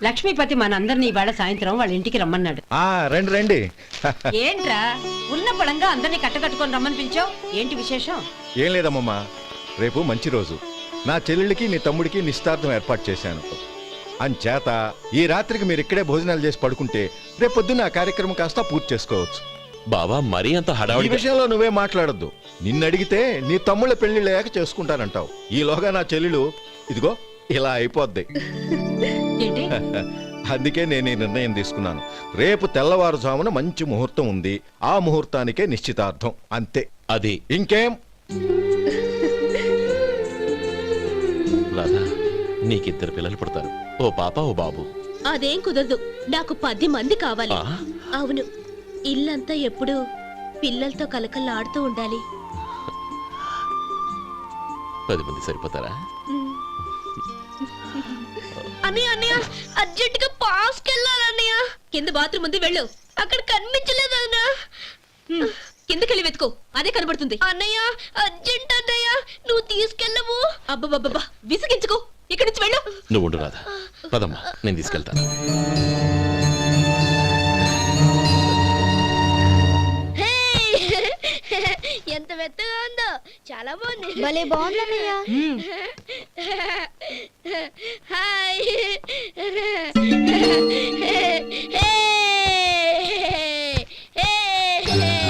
లక్ష్మీపతి మనందరినీ ఇవాళ సాయంత్రం వాళ్ళ ఇంటికి రమ్మన్నాడు. రండి రండి. ఏంట్రా ఉన్న పడంగా అందరినీ కట్టకట్టుకొని రమ్మని పిలిచావు? ఏంటి విశేషం? ఏం లేదమ్మమ్మా, రేపు మంచి రోజు. నా చెల్లెళ్ళకి నీ తమ్ముడికి నిశ్చితార్థం ఏర్పాటు చేశాను. అంచేత ఈ రాత్రికి మీరు ఇక్కడే భోజనాలు చేసి పడుకుంటే రేపు పొద్దున్న ఆ కార్యక్రమం కాస్త పూర్తి చేసుకోవచ్చు. బావా మరీ అంత ఈ హడావుడి విషయంలో నువ్వే మాట్లాడొద్దు. నిన్ను అడిగితే నీ తమ్ముళ్ళ పెళ్లిళ్ళాక చేసుకుంటానంటావు. ఈలోగా నా చెల్లెలు ఇదిగో ఇలా అయిపోద్ది. ఏంటి? అందుకే నేను ఈ నిర్ణయం తీసుకున్నాను. రేపు తెల్లవారుజామున మంచి ముహూర్తం ఉంది. ఆ ముహూర్తానికే నిశ్చితార్థం, అంతే. అది ఇంకేం? రాధా, నీకిద్దరు పిల్లలు పుడతారు, ఓ పాప ఓ బాబు. అదేం కుదరదు, నాకు 10 మంది కావాలి. ఆ? అవును, ఇల్లంతా ఎప్పుడు పిల్లలతో కలకల్లాడుతూ ఉండాలి. 10 మంది సరిపోతారా? అన్నయ్య అన్నయ్య, అర్జెంట్ గా పాస్కి వెళ్ళాలన్నయ్య. కింద బాత్రూమ్ ఉంది, వెళ్ళు. అక్కడ కనిపించలేదు అన్న. కిందకెళ్ళి వెతుకో, అదే కనబడుతుంది. అన్నయ్య అర్జెంట్ అన్నయ్య, నువ్వు తీసుకెళ్ళవు. అబ్బబ్బబ్బా, విసిగించుకో, ఇక్కడి నుంచి వెళ్ళు. నువ్వు ఉండు రాధా, పదమ్మా నేను తీసుకెళ్తాను. ఎంత మెత్తగా ఉందో, చాలా బాగుంది. భలే బాగుందన్నయ్య. హాయ్.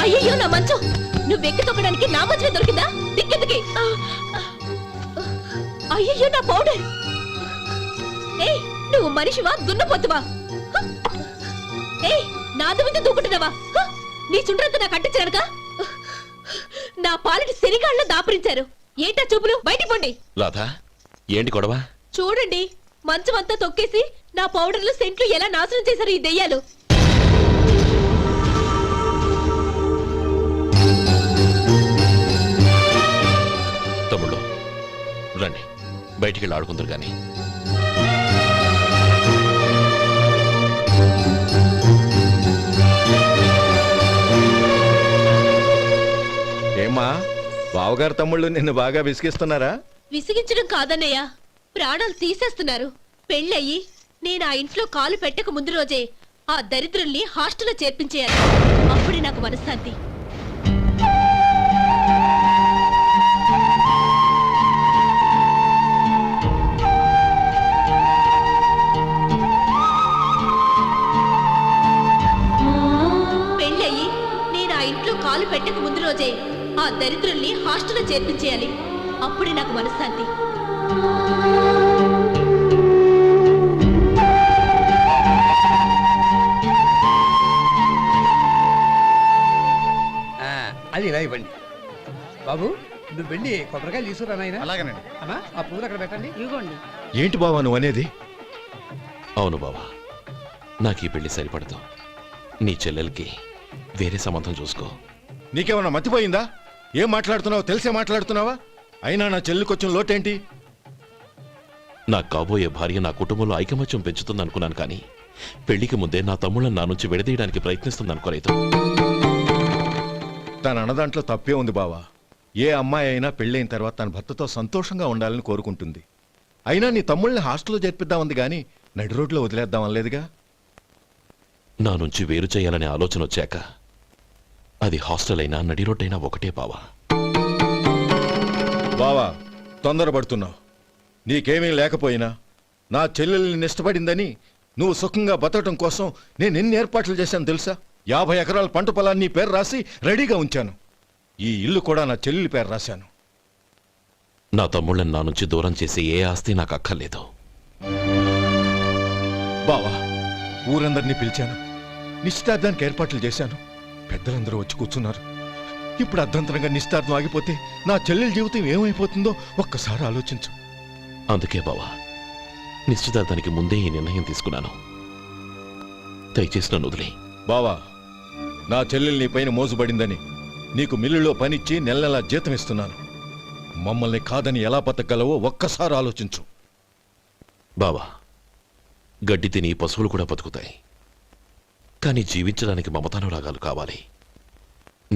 అయ్యో నా మంచం, నువ్వు ఎక్కి తొక్కడానికి నా మంచం దొరికిందా? దిక్కెందుకి? అయ్యో నా పౌడర్. ఏయ్, నువ్వు మనిషివా దున్నపోతువా? ఏయ్, నాది మీద దూకుంటున్నావా? నీ చుండ్రంతా నాకు అంటించానుక. నా పాలిటి శనిగాళ్ళ దాపురించారు. ఏంటా చూపులు? బయటికి పోండి. రాధా, ఏంటి గొడవ? చూడండి, మంచం అంతా తొక్కేసి నా పౌడర్లు సెంట్లు ఎలా నాశనం చేశారు ఈ దెయ్యాలు. తమ్ముళ్ళు రండి, బయటికి వెళ్ళి ఆడుకుందరు గాని. ఏమ్మా, బావగారు తమ్ముళ్ళు నిన్ను బాగా విసిగిస్తున్నారా? విసిగించడం కాదన్నయ్య, ప్రాణాలు తీసేస్తున్నారు. పెళ్ళయి నేను ఆ ఇంట్లో కాలు పెట్టక ముందు రోజే ఆ దరిద్రుల్ని హాస్టల్లో చేర్పించేయాలి. అప్పుడే నాకు మనశ్శాంతి. పెళ్ళయి నేను ఆ ఇంట్లో కాలు పెట్టక ముందు రోజే ఆ దరిద్రుల్ని హాస్టల్లో చేర్పించేయాలి. అప్పుడే నాకు మనశ్శాంతి. అది ఇలా ఇవ్వండి బాబు. నువ్వు వెళ్ళి కొబ్బరికాయలు తీసుకురా నాయనా. అలాగేనండి. అమ్మా, ఆ పూలు అక్కడ పెట్టండి. ఇవ్వండి. ఏంటి బావా నువ్వు అనేది? అవును బావా, నాకు ఈ పెళ్లి సరిపడదు. నీ చెల్లెలకి వేరే సంబంధం చూసుకో. నీకేమన్నా మతిపోయిందా? ఏం మాట్లాడుతున్నావో తెలిసే మాట్లాడుతున్నావా? అయినా నా చెల్లికొచ్చిన లోటేంటి? నా కాబోయే భార్య నా కుటుంబంలో ఐకమత్యం పెంచుతుంది అనుకున్నాను, కానీ పెళ్లికి ముందే నా తమ్ముళ్ళని నా నుంచి విడదీయడానికి ప్రయత్నిస్తుంది అనుకోలేదు. తన అన్నదాంట్లో తప్పే ఉంది బావా. ఏ అమ్మాయి అయినా పెళ్ళైన తర్వాత తన భర్తతో సంతోషంగా ఉండాలని కోరుకుంటుంది. అయినా నీ తమ్ముళ్ళని హాస్టల్లో చేర్పిద్దామంది గాని నడి రోడ్లో వదిలేద్దాం అనలేదుగా. నా నుంచి వేరు చేయాలనే ఆలోచన వచ్చాక అది హాస్టల్ అయినా నడి రోడ్డైనా ఒకటే బావా. బావా, తొందరపడుతున్నావు. నీకేమీ లేకపోయినా నా చెల్లెల్ని ఇష్టపడిందని నువ్వు సుఖంగా బతకటం కోసం నేను ఎన్ని ఏర్పాట్లు చేశాను తెలుసా? 50 ఎకరాల పంట పొలాన్ని నీ పేరు రాసి రెడీగా ఉంచాను. ఈ ఇల్లు కూడా నా చెల్లెలి పేరు రాశాను. నా తమ్ముళ్ళని నా నుంచి దూరం చేసే ఏ ఆస్తి నాకు అక్కర్లేదు. బావా, ఊరందరినీ పిలిచాను, నిశ్చితార్థానికి ఏర్పాట్లు చేశాను. పెద్దలందరూ వచ్చి కూర్చున్నారు. ఇప్పుడు అర్ధంతరంగా నిశ్చితార్థం ఆగిపోతే నా చెల్లెలి జీవితం ఏమైపోతుందో ఒక్కసారి ఆలోచించు. అందుకే బావా, నిశ్చితార్థానికి ముందే ఈ నిర్ణయం తీసుకున్నాను. దయచేసి నన్ను వదిలే. బావా, నా చెల్లెలు నీ పైన మోసుబడిందని నీకు మిల్లులో పనిచ్చి నెల నెలా జీతం ఇస్తున్నాను. మమ్మల్ని కాదని ఎలా బతకగలవో ఒక్కసారి ఆలోచించు. బావా, గడ్డి తిని పశువులు కూడా బతుకుతాయి, కానీ జీవించడానికి మమతానురాగాలు కావాలి.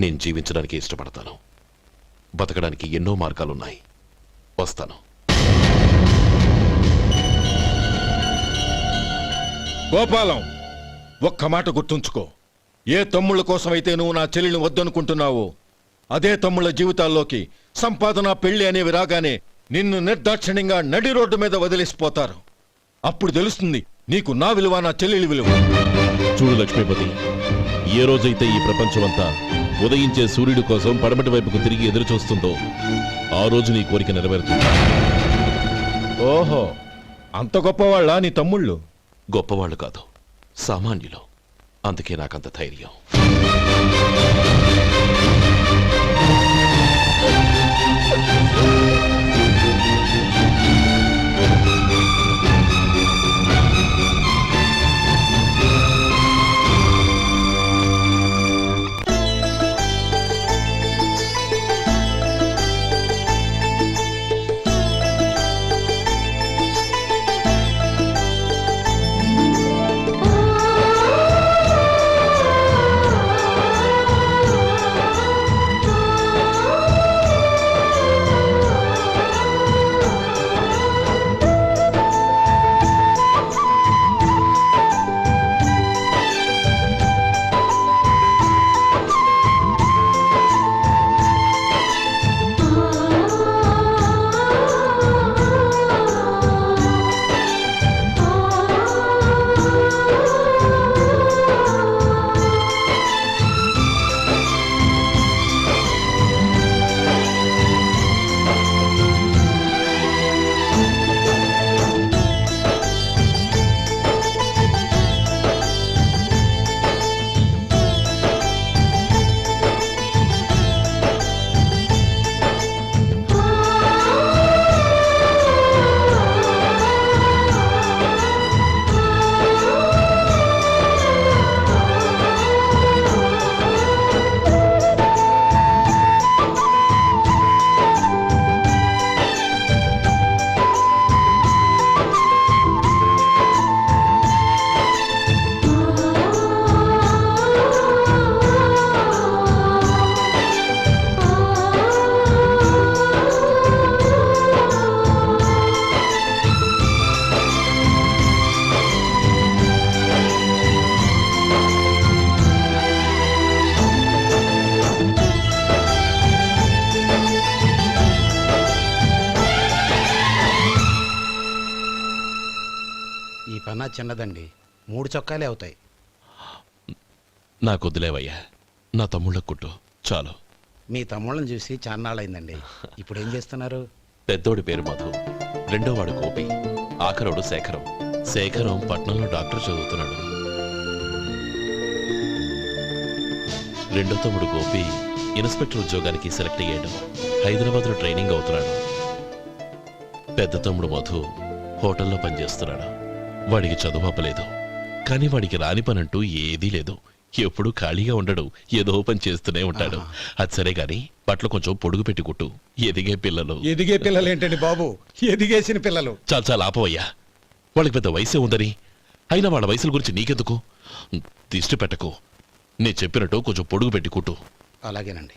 నేను జీవించడానికి ఇష్టపడతాను. బతకడానికి ఎన్నో మార్గాలున్నాయి. వస్తాను. గోపాలం, ఒక్క మాట గుర్తుంచుకో. ఏ తమ్ముళ్ళ కోసమైతే నువ్వు నా చెల్లిని వద్దనుకుంటున్నావో అదే తమ్ముళ్ళ జీవితాల్లోకి సంపాదన, పెళ్లి అనేవి రాగానే నిన్ను నిర్దాక్షిణ్యంగా నడి రోడ్డు మీద వదిలేసిపోతారు. అప్పుడు తెలుస్తుంది నీకు నా విలువ, నా చెల్లెలి విలువ. చూడు లక్ష్మీపతి, ఏ రోజైతే ఈ ప్రపంచమంతా ఉదయించే సూర్యుడి కోసం పడమటి వైపుకు తిరిగి ఎదురు చూస్తుందో ఆ రోజు నీ కోరిక నెరవేరుతుంది. ఓహో, అంత గొప్పవాళ్ళ నీ తమ్ముళ్ళు? గొప్పవాళ్ళు కాదు, సామాన్యులు. అందుకే నాకంత ధైర్యం. ఈ పన్నా చిన్నదండి, 3 చొక్కాలే అవుతాయి. నాకొద్దులేవయ్యా, నా తమ్ముళ్ళ కుట్టు చాలు. మీ తమ్ముళ్ళని చూసి చాన్నాళ్ళైందండి. ఇప్పుడు ఏం చేస్తున్నారు? పెద్దోడి పేరు మధు, రెండోవాడు గోపి, ఆఖరోడు శేఖరం. శేఖరం పట్నంలో డాక్టర్ చదువుతున్నాడు. రెండో తమ్ముడు గోపి ఇన్స్పెక్టర్ ఉద్యోగానికి సెలెక్ట్ అయ్యాడు. హైదరాబాద్లో ట్రైనింగ్ అవుతున్నాడు. పెద్ద తమ్ముడు మధు హోటల్లో పనిచేస్తున్నాడు. వాడికి చదువు అప్పలేదు, కానీ వాడికి రాని పనంటూ ఏదీ లేదు. ఎప్పుడూ ఖాళీగా ఉండడు, ఏదో పని చేస్తూనే ఉంటాడు. అది సరే గాని బట్టలు కొంచెం పొడుగు పెట్టి కుట్టు. ఎదిగే పిల్లలు. ఎదిగే పిల్లలు ఏంటండి బాబు, ఎదిగేసిన పిల్లలు. చాలా చాలా ఆపవయ్యా, వాళ్ళకి పెద్ద వయసే ఉందని. అయినా వాళ్ళ వయసుల గురించి నీకెందుకు? దిష్టి పెట్టకు. నేను చెప్పినట్టు కొంచెం పొడుగు పెట్టి కుట్టు. అలాగేనండి.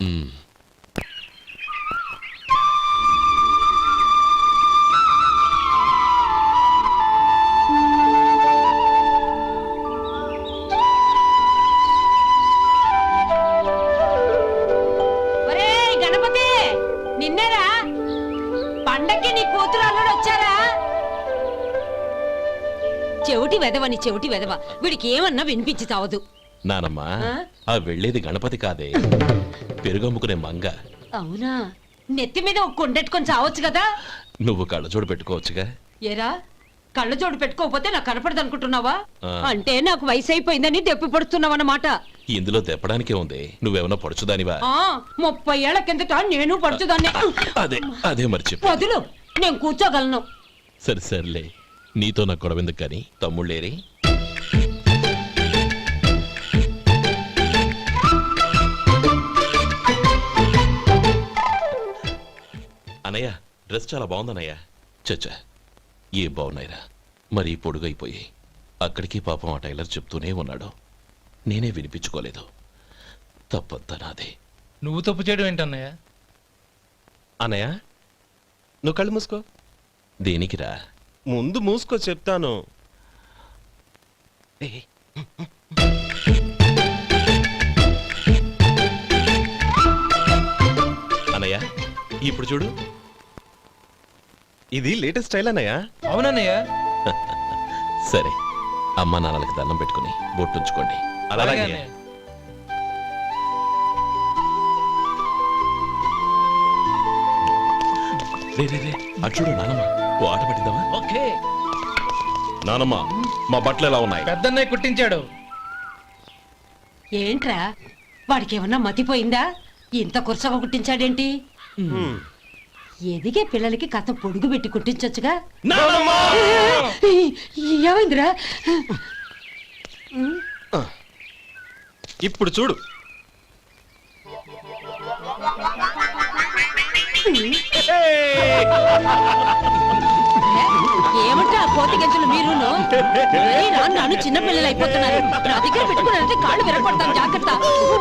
ఒరేయ్ గణపతి, నిన్నేరా? పండక్కి నీ కూతురు అల్లుడు వచ్చారా? చెవిటి వెదవని చెవిటి వెదవ, వీడికి ఏమన్నా వినిపించి చావదు. నానమ్మా, ఆ వెళ్ళేది గణపతి కాదే, పెరుగమ్ముకునే మంగ. అవునా? నెత్తి మీద ఒక కొండెట్టుకొని చావచ్చు కదా. నువ్వు కళ్ళజోడు పెట్టుకోవచ్చుగా. ఏరా, కళ్ళ జోడు పెట్టుకోకపోతే నాకు కనపడదు అనుకుంటున్నావా? ఆ. అంటే నాకు వయసు అయిపోయిందని దెప్పి పడుతున్నావన్నమాట. ఇందులో తెప్పడానికే ఉంది. నువ్వేమన్నా పడుచుదానివా? 30 ఏళ్ల కిందట నేను పడుచుదాన్ని. అదే అదే మరి చెప్పు. వదులు, నేను కూర్చోగలను. సరే సర్లే, నీతో నాకు గొడవ ఎందుకు కానీ. తమ్ముళ్ళేరి? అనయ్య, డ్రెస్ చాలా బాగుందన్నయ్య. చచ్చా, ఏ బాగున్నాయిరా, మరీ పొడుగైపోయి. అక్కడికి పాపం ఆ టైలర్ చెప్తూనే ఉన్నాడు, నేనే వినిపించుకోలేదు. తప్పంతా నాదే. నువ్వు తప్పు చేయడం ఏంటన్నయ్య? అన్నయ్య, నువ్వు కళ్ళు మూసుకో. దేనికిరా? ముందు మూసుకో చెప్తాను. అన్నయ్య ఇప్పుడు చూడు. ఇది లేటెస్ట్ స్టైల్ అన్నయ్య. అవునన్నయ్య. సరే, అమ్మా నాన్నలకి దండం పెట్టుకుని బొట్టుంచుకోండి. అలాగే అలాగే. అన్నయ్య. రే, రే, రే, అటు చూడు నానమ్మ. ఓ ఆట పట్టిద్దామా? ఓకే. నానమ్మ, మా బట్టలు ఎలా ఉన్నాయి? పెద్దన్నయ్య కుట్టించాడు. ఏంట్రా వాడికి ఏమన్నా మతిపోయిందా? ఇంత కుర్చగా కుట్టించాడేంటి? ఎదిగే పిల్లలకి కథ పొడుగు పెట్టి కుట్టించొచ్చుగా. ఏమైందిరా? ఇప్పుడు చూడు. ఏమంటా కోతి గంజలు మీరును? నాను చిన్న పిల్లలు అయిపోతున్నారు. నా దగ్గర పెట్టుకున్నారంటే కాళ్ళు విరగొడతాను, జాగ్రత్త.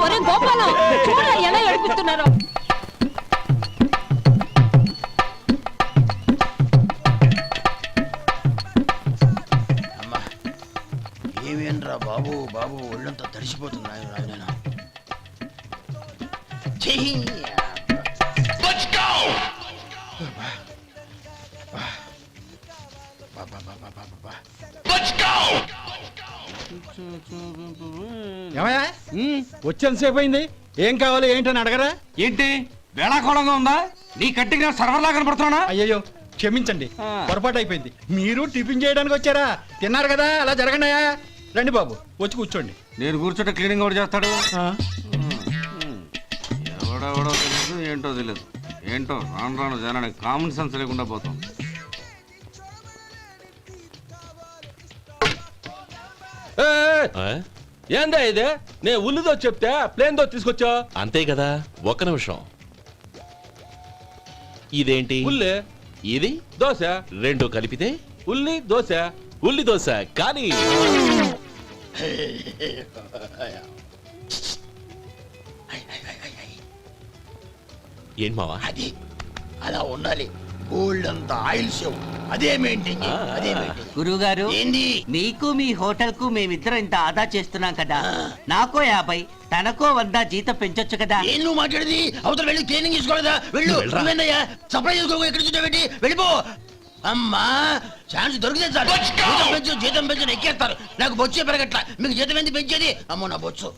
ఒరే గోపాలం, చూడరా ఎలా ఏడిపిస్తున్నారో. అమ్మా ఏమేంట్రా బాబు బాబు ఒళ్ళంతా తడిసిపోతుంది నాయన. ఏమయ్యా వచ్చేంతసేపు అయింది, ఏం కావాలి ఏంటని అడగరా? ఏంటి వేళాకోళంగా ఉందా? నీ కట్టిగా సర్వర్లా కనపడుతున్నా? అయ్యయ్యో క్షమించండి, పొరపాటు అయిపోయింది. మీరు టిఫిన్ చేయడానికి వచ్చారా? తిన్నారు కదా, అలా జరగండియా. రండి బాబు, వచ్చి కూర్చోండి. నేను కూర్చుంటే క్లీనింగ్ కూడా చేస్తాడు. ఎవడెవడో తెలియదు, ఏంటో తెలియదు. ఏంటో రాను రాను జనానికి కామన్ సెన్స్ లేకుండా పోతాం. ఆ? ఏందా ఇదే? నేను ఉల్లిదో చెప్తే ప్లేన్ దో తీసుకొచ్చా. అంతే కదా. ఒక్క నిమిషం. ఇదేంటి? ఉల్లి ఇది దోశ, రెండు కలిపితే ఉల్లి దోశ. ఉల్లి దోశ. కానీ ఏంటి మావా? అది అలా ఉండాలి. గోల్డ్ అంత ఆయిల్ షో అదే మెయింటైన్ చేయి, అదే మెయింటైన్. గురువుగారు, ఏంది? మీకు మీ హోటల్ కు మేమిద్దరం ఇంత ఆదా చేస్తున్నాం కదా, నాకో 50 తనకో 100 జీతం పెంచొచ్చు కదా. ఏం నువ్వు మాట్లాడేది? అవతల వెళ్ళి ట్రైనింగ్ తీసుకోలేదా? వెళ్ళు. నువ్వేందయ్యా సప్లై చేసుకో, ఎక్కడ చూడబెట్టి వెళ్ళిపో. అమ్మా ఛాన్స్ దొరికితే చాలు. జీతం పెంచు ఎక్కేస్తారు. నాకు బొచ్చే పెరగట్ల. మీకు జీతం ఎందుకు పెంచేది? అమ్మో నా బొచ్చు.